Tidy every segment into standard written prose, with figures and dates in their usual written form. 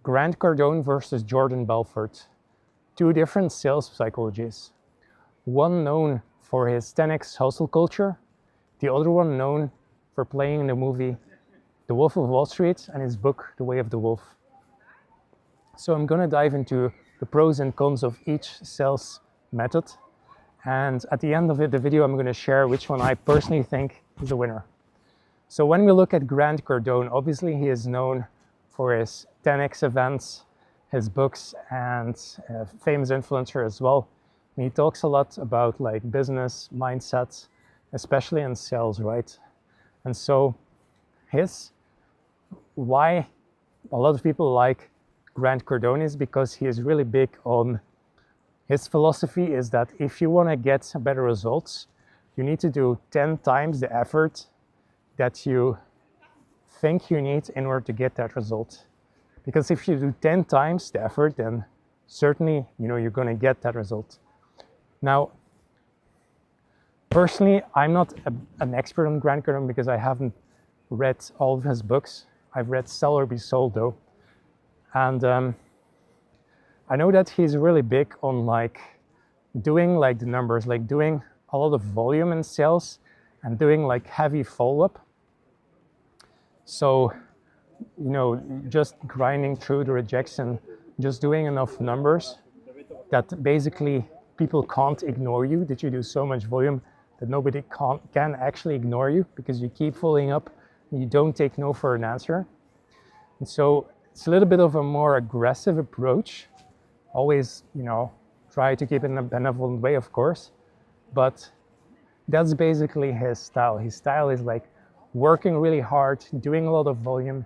Grant Cardone versus Jordan Belfort. Two different sales psychologies. One known for his 10x hustle culture, the other one known for playing in the movie The Wolf of Wall Street and his book The Way of the Wolf. So I'm going to dive into the pros and cons of each sales method, and at the end of the video I'm going to share which one I personally think is the winner. So when we look at Grant Cardone, obviously he is known for his 10x events, his books, and famous influencer as well. And he talks a lot about like business mindset, especially in sales, right? And so why a lot of people like Grant Cardone is because he is really big on, his philosophy is that if you want to get better results, you need to do 10 times the effort that you think you need in order to get that result. Because if you do 10 times the effort, then certainly you're going to get that result. Now, personally, I'm not an expert on Grant Cardone because I haven't read all of his books. I've read Sell or Be Sold though, and I know that he's really big on like doing like the numbers, like doing a lot of volume in sales and doing like heavy follow-up. So, just grinding through the rejection, just doing enough numbers that basically people can't ignore you, that you do so much volume that nobody can actually ignore you because you keep following up and you don't take no for an answer. And so it's a little bit of a more aggressive approach. Always, try to keep it in a benevolent way, of course, but that's basically his style. His style is like working really hard, doing a lot of volume,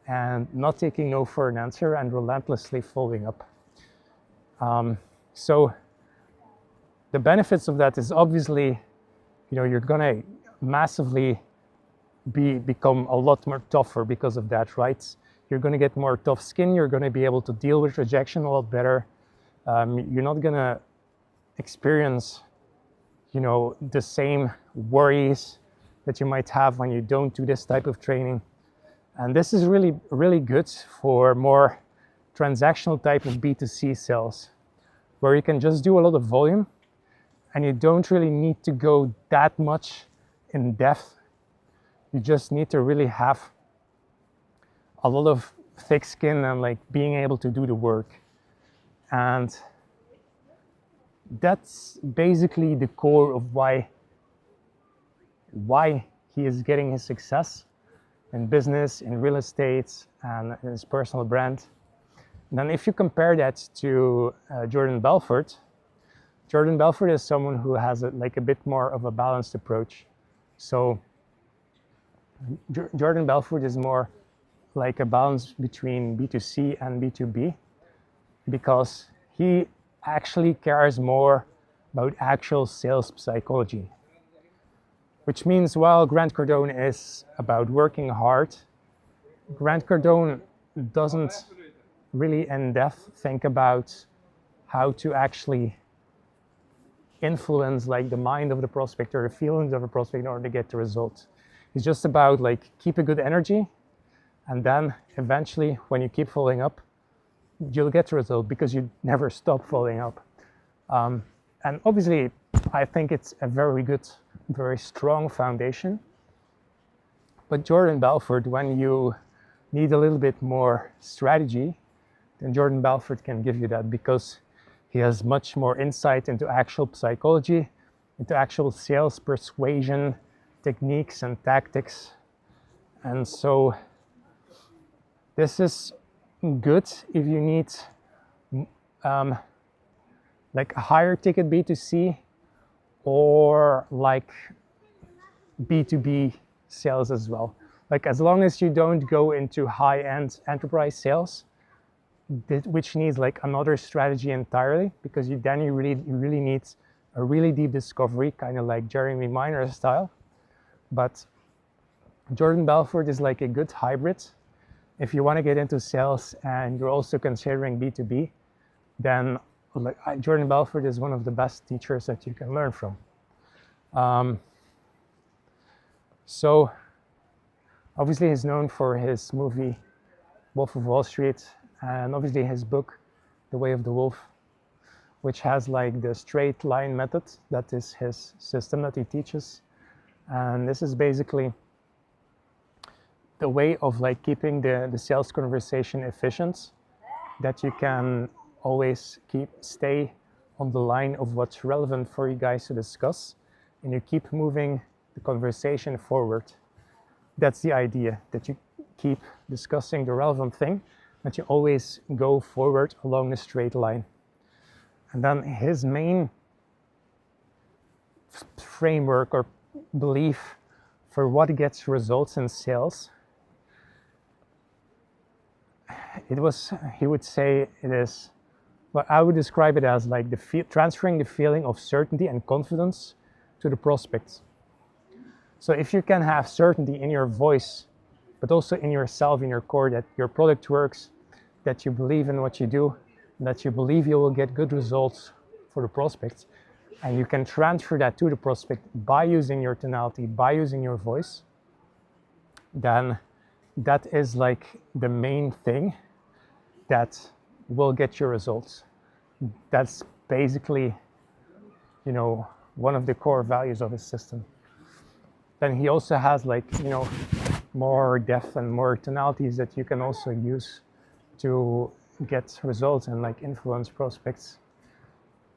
and not taking no for an answer and relentlessly following up. So the benefits of that is obviously, you're gonna massively become a lot more tougher because of that, right? You're gonna get more tough skin. You're gonna be able to deal with rejection a lot better. You're not gonna experience, the same worries that you might have when you don't do this type of training. And this is really, really good for more transactional type of B2C sales, where you can just do a lot of volume and you don't really need to go that much in depth. You just need to really have a lot of thick skin and like being able to do the work. And that's basically the core of why he is getting his success in business, in real estate, and in his personal brand. And then if you compare that to Jordan Belfort is someone who has a bit more of a balanced approach. So Jordan Belfort is more like a balance between B2C and B2B, because he actually cares more about actual sales psychology. Which means while Grant Cardone is about working hard, Grant Cardone doesn't really in depth think about how to actually influence like the mind of the prospect or the feelings of the prospect in order to get the result. It's just about like keep a good energy, and then eventually when you keep following up, you'll get the result because you never stop following up. And obviously, I think it's a very good, very strong foundation. But Jordan Belfort, when you need a little bit more strategy, then Jordan Belfort can give you that, because he has much more insight into actual psychology, into actual sales persuasion techniques and tactics. And so this is good if you need like a higher ticket B2C or like B2B sales as well. Like as long as you don't go into high-end enterprise sales, which needs like another strategy entirely, because you really need a really deep discovery, kind of like Jeremy Miner style. But Jordan Belfort is like a good hybrid. If you want to get into sales and you're also considering B2B, then Jordan Belfort is one of the best teachers that you can learn from. So obviously he's known for his movie Wolf of Wall Street and obviously his book, The Way of the Wolf, which has like the straight line method. That is his system that he teaches. And this is basically the way of like keeping the sales conversation efficient, that you can always stay on the line of what's relevant for you guys to discuss, and you keep moving the conversation forward. That's the idea, that you keep discussing the relevant thing, but you always go forward along a straight line. And then his main framework or belief for what gets results in sales, he would say it is, well, I would describe it as like transferring the feeling of certainty and confidence to the prospects. So if you can have certainty in your voice, but also in yourself, in your core, that your product works, that you believe in what you do, and that you believe you will get good results for the prospects, and you can transfer that to the prospect by using your tonality, by using your voice, then that is like the main thing that will get your results. That's basically, one of the core values of his system. Then he also has like, more depth and more tonalities that you can also use to get results and like influence prospects,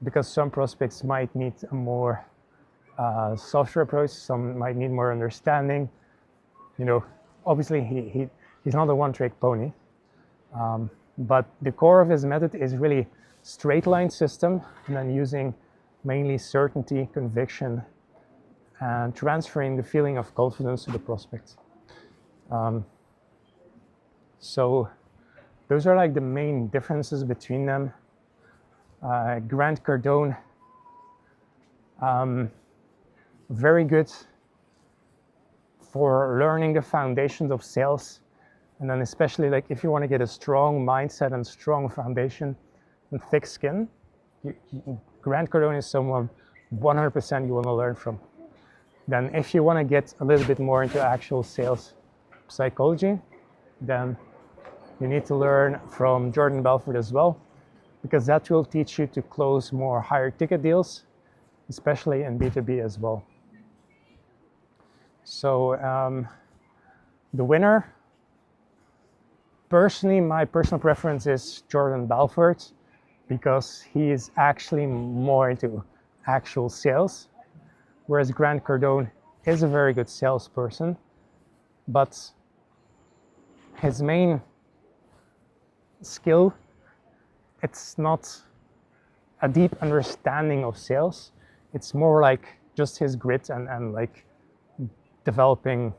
because some prospects might need a more softer approach, some might need more understanding. Obviously he's not a one-trick pony, but the core of his method is really straight line system, and then using mainly certainty, conviction, and transferring the feeling of confidence to the prospect. So those are like the main differences between them. Grant Cardone, very good for learning the foundations of sales, and then especially like if you want to get a strong mindset and strong foundation and thick skin, Grant Cardone is someone 100% you want to learn from. Then if you want to get a little bit more into actual sales psychology, then you need to learn from Jordan Belfort as well, because that will teach you to close more higher ticket deals, especially in B2B as well. So the winner, personally, my personal preference is Jordan Belfort, because he is actually more into actual sales, whereas Grant Cardone is a very good salesperson, but his main skill, it's not a deep understanding of sales. It's more like just his grit and like developing,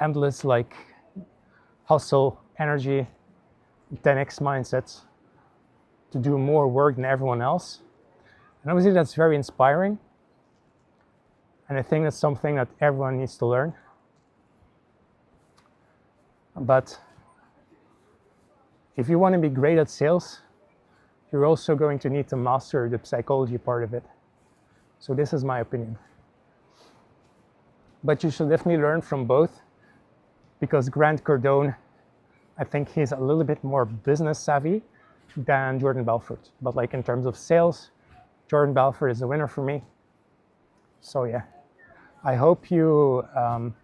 endless like hustle, energy, 10x mindsets to do more work than everyone else. And obviously that's very inspiring. And I think that's something that everyone needs to learn. But if you want to be great at sales, you're also going to need to master the psychology part of it. So this is my opinion. But you should definitely learn from both, because Grant Cardone, I think he's a little bit more business savvy than Jordan Belfort. But like in terms of sales, Jordan Belfort is a winner for me. So yeah, I hope you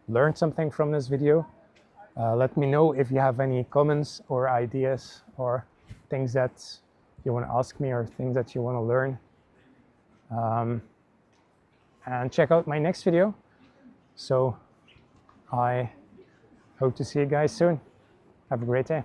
learned something from this video. Let me know if you have any comments or ideas or things that you want to ask me or things that you want to learn. And check out my next video. So I hope to see you guys soon. Have a great day.